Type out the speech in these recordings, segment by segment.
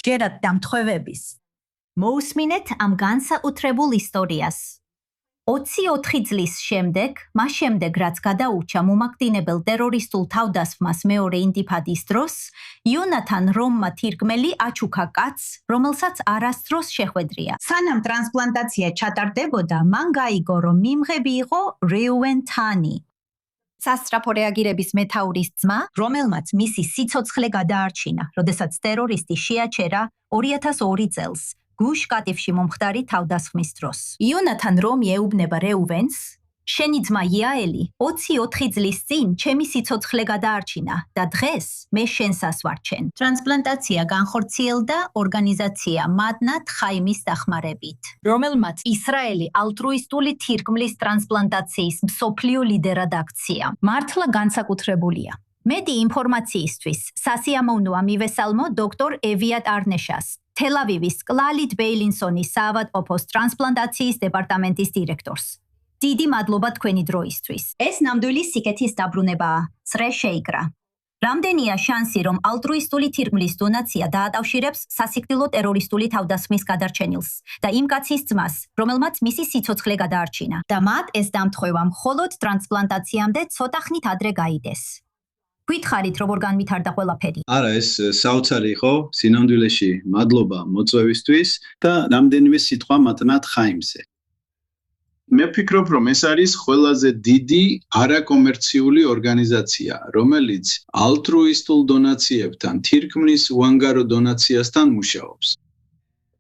გსჯერათ დამთხოვების. მოусმინეთ ამ განსაკუთრებულ ისტორიას. 24 წლის შემდეგ, მას შემდეგ, რაც გადაურჩა მომაკვდინებელ ტერორისტულ თავდასხმას მეორე ინტიფადის დროს, იონათან რომმა თირკმელი აჩუქა კაცს, რომელსაც არასდროს შეხვედრია. სანამ ტრანსპლანტაცია ჩატარდებოდა, მან გაიგო, რომ მიმღები იყო რეუენ თანი. სასწრაფო რეაგირების მეთაურის ძმა, რომელმაც მისი სიცოცხლე გადაარჩინა, როდესაც ტერორისტი შეაჩერა 2002 წელს. გუშ კატიფში მომხდარი თავდასხმის დროს. იონათან რომი ეუბნება რეუენს, შენი ძმა იაელი 24 წლის წინ ჩემი სიცოცხლე გადაარჩინა და დღეს მე შენსას ვარჩენ. ტრანსპლანტაცია განხორციელდა ორგანიზაცია მადნათ ხაიმის დახმარებით, რომელმაც ისრაელი ალტრუისტული თირკმლის ტრანსპლანტაციის მსოფლიო ლიდერად აქცია. მართლა განსაკუთრებულია. მეტი ინფორმაციისთვის სასიამოვნოა მივესალმო დოქტორ ევიატ არნეშას, თელ-ავივის კლალით ბეილინსონის საავადმყოფოს ტრანსპლანტაციის დეპარტამენტის დირექტორს. დიდი მადლობა თქვენი დროისთვის. ეს ნამდვილი სიკეთის დაბრუნებაა. წრე შეიკრა. რამდენია შანსი, რომ ალტრუისტული თირკმლის დონაცია დაატავშირებს სასიკვდილო ტერორისტული თავდასხმის გადარჩენილს და იმ კაცის ძმას, რომელმაც მისი სიცოცხლე გადაარჩინა და მათ ეს დამთხოვა მხოლოდ ტრანსპლანტაციამდე ცოტა ხნით ადრე გაიდეს. გვითხარით, როგორ განვითარდა ყველაფერი? არა, ეს საოცარი იყო, სინამდვილეში მადლობა მოწვევისთვის და რამდენიმე სიტყვა მადნათ ხაიმზე. მე ვფიქრობ, რომ ეს არის ყველაზე დიდი არაკომერციული ორგანიზაცია, რომელიც ალტრუისტულ დონაციებთან, თირკმლის უანგარო დონაციასთან მუშაობს.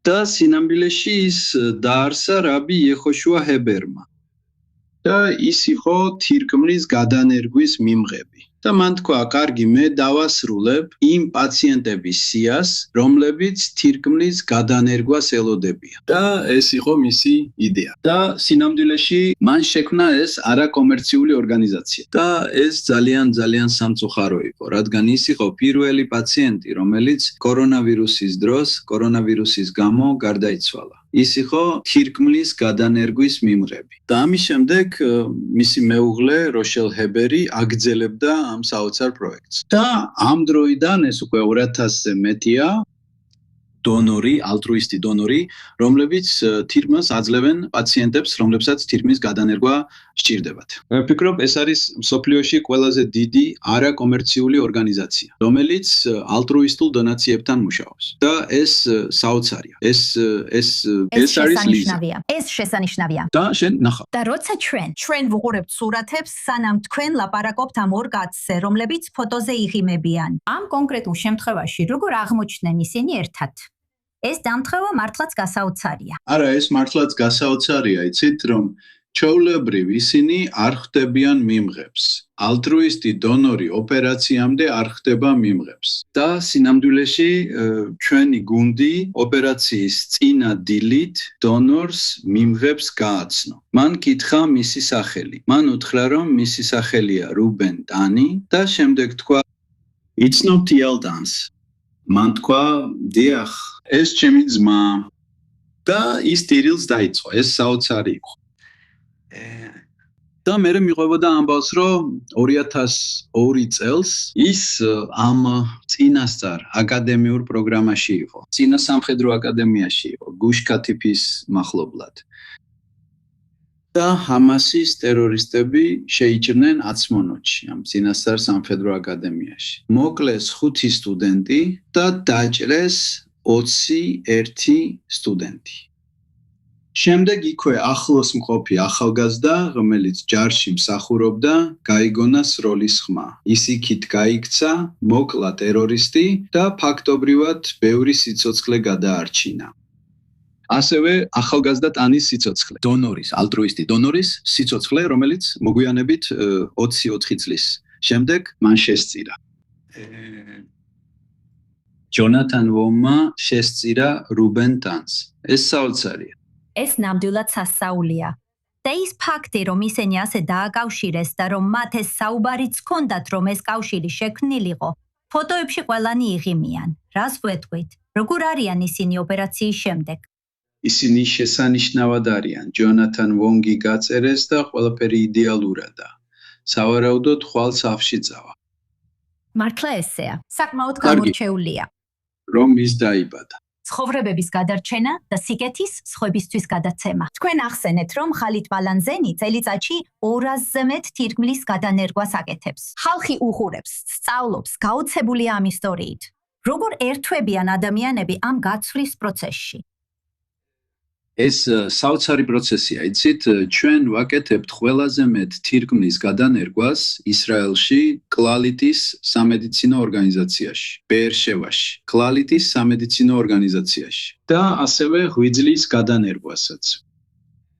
და სინამდვილეში ის დაარსა რაბი იეხოშუა ჰებერმა. და ის იყო თირკმლის გადანერგვის მიმღები. და მან თქვა, კარგი, მე დავასრულებ იმ პაციენტების სიას, რომლებიც თირკმლის გადანერგვას ელოდებიან. და ეს იყო მისი იდეა. და სინამდვილეში მან შექმნა ეს არაკომერციული ორგანიზაცია. და ეს ძალიან სამწუხარო იყო, რადგან ის იყო პირველი პაციენტი, რომელიც კორონავირუსის დროს, კორონავირუსის გამო გარდაიცვალა. ის იყო თირკმლის გადანერგვის მიმღები. და ამის შემდეგ მისი მეუღლე როშელ ჰებერი აგრძელებდა ამ საოცარ პროექტს. და ამ დროიდან ეს უკვე 2000-ზე მეტია დონორი, ალტრუისტი დონორი, რომლებიც თირკმელს აძლევენ პაციენტებს, რომლებსაც თირკმლის გადანერგვა სჭირდებათ. მე ვფიქრობ, ეს არის მსოფლიოში ყველაზე დიდი არაკომერციული ორგანიზაცია, რომელიც ალტრუისტულ დონაციებთან მუშაობს. და ეს საოცარია. ეს არის შესანიშნავია. ეს შესანიშნავია. და შენ ნახავ. და როცა ჩვენ ვუყურებთ სურათებს, სანამ თქვენ ლაპარაკობთ ამ ორ კაცზე, რომლებიც ფოტოზე იღიმებიან. ამ კონკრეტულ შემთხვევაში როგორ აღმოჩნდნენ ისინი ერთად? ეს დამთხოვა მართლაც გასაოცარია. არა, ეს მართლაც გასაოცარია, იცით, რომ ჩვეულებრივ ისინი არ ხვდებიან მიმღებს. ალტრუისტი დონორი ოპერაციამდე არ ხვდება მიმღებს. და სინამდვილეში ჩვენი გუნდი ოპერაციის წინა დილით დონორს მიმღებს გააცნო. მან კითხა მისი სახელი. მან უთხრა, რომ მისი სახელია რუბენ ტანი და შემდეგ თქვა, "It's not TL dance." მან თქვა, "დიახ, ეს ჩემი ძმა." და ის ტირილს დაიწყო. ეს საოცარი იყო. და მე მიყვებოდა ამბავს, რომ 2002 წელს ის ამ წინასწარ აკადემიურ პროგრამაში იყო. წინა სამხედრო აკადემიაში იყო, გუშ კატიფის მახლობლად. და ჰამასის ტერორისტები შეიჭრნენ აცმონოთში, ამ წინასწარ სამხედრო აკადემიაში. მოკლეს 5 სტუდენტი და დაჭრეს 21 სტუდენტი. შემდეგ იქვე ახლოს მყოფი ახალგაზრდა, რომელიც ჯარში მსახურობდა, გაიგონა სროლის ხმა. ის იქით გაიქცა, მოკლა ტერორისტი და ფაქტობრივად ბევრი სიცოცხლე გადაარჩინა. ასევე ახალგაზრდა ტანის სიცოცხლე, დონორის, ალტრუისტი დონორის სიცოცხლე, რომელიც მოგვიანებით 24 წლის შემდეგ მან შესწირა. ჯონათან ვომმა შესწირა რუბენ ტანს. ეს საოცარია. ეს ნამდვილად სასწაულია. და ის ფაქტი, რომ ისინი ასე დააკავშირეს და რომ მათ ეს საუბარიც ჰქონდათ, რომ ეს კავშირი შექმნილიყო, ფოტოებში ყველანი იღიმიან. რას ვეთქვით? როგორ არიან ისინი ოპერაციის შემდეგ? ისინი შესანიშნავად არიან. ჯონათან ვონგი გაწერეს და ყველაფერი იდეალურადაა. სავარაუდოდ ხვალ სახლში წავა. მართლა ესეა. საკმაოდ გამორჩეულია. რომ ის დაიბადა. ცხოვრებების გადარჩენა და სიკეთის სხვებისთვის გადაცემა. თქვენ ახსენეთ, რომ ხალით ბალანზენი წელიწადში 200-ზე მეტ თირკმლის გადანერგვას აკეთებს. ხალხი უხურებს, სწავლობს, გაოცებულია ამ ისტორიით. როგორ ერთვებიან ადამიანები ამ გაცვლის პროცესში? ეს საოცარი პროცესია, იცით, ჩვენ ვაკეთებთ ყველაზე მეტ თირკმლის გადანერგვას ისრაელში, კლალიტის სამედიცინო ორგანიზაციაში, ბეერშევაში, კლალიტის სამედიცინო ორგანიზაციაში და ასევე ღვიძლის გადანერგვასაც.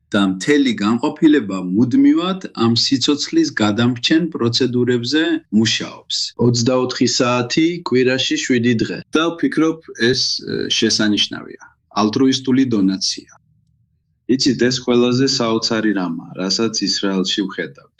და მთელი განყოფილება მუდმივად ამ სიცოცხლის გადამრჩენ პროცედურებზე მუშაობს. 24 საათი, კვირაში 7 დღე. და ვფიქრობ, ეს შესანიშნავია. ალტრუისტული დონაცია. იცით, ეს ყველაზე საოცარი რამაა, რასაც ისრაელში ვხედავთ.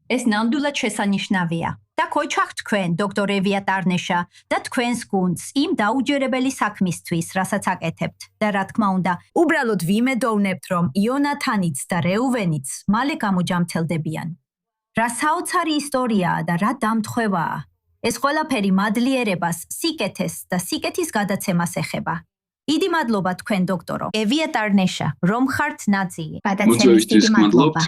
ეს ნამდვილად შესანიშნავია. და ქოჩახ თქვენ, დოქტორ ევიატარნეშა და თქვენს გუნდს იმ დაუჯერებელი საქმისთვის, რასაც აკეთებთ. და რა თქმა უნდა, უბრალოდ ვიმედოვნებთ, რომ იონათანიც და რეუვენიც მალე გამოჯამთელდებიან. რა საოცარი ისტორიაა და რა დამთხევაა. ეს ყველაფერი მადლიერებას, სიკეთეს და სიკეთის გადაცემას ეხება. დიდი მადლობა თქვენ, დოქტორო ევიატარნეშა, რომ ხართ ნაწილი. მოწვევისთვის გმადლობთ.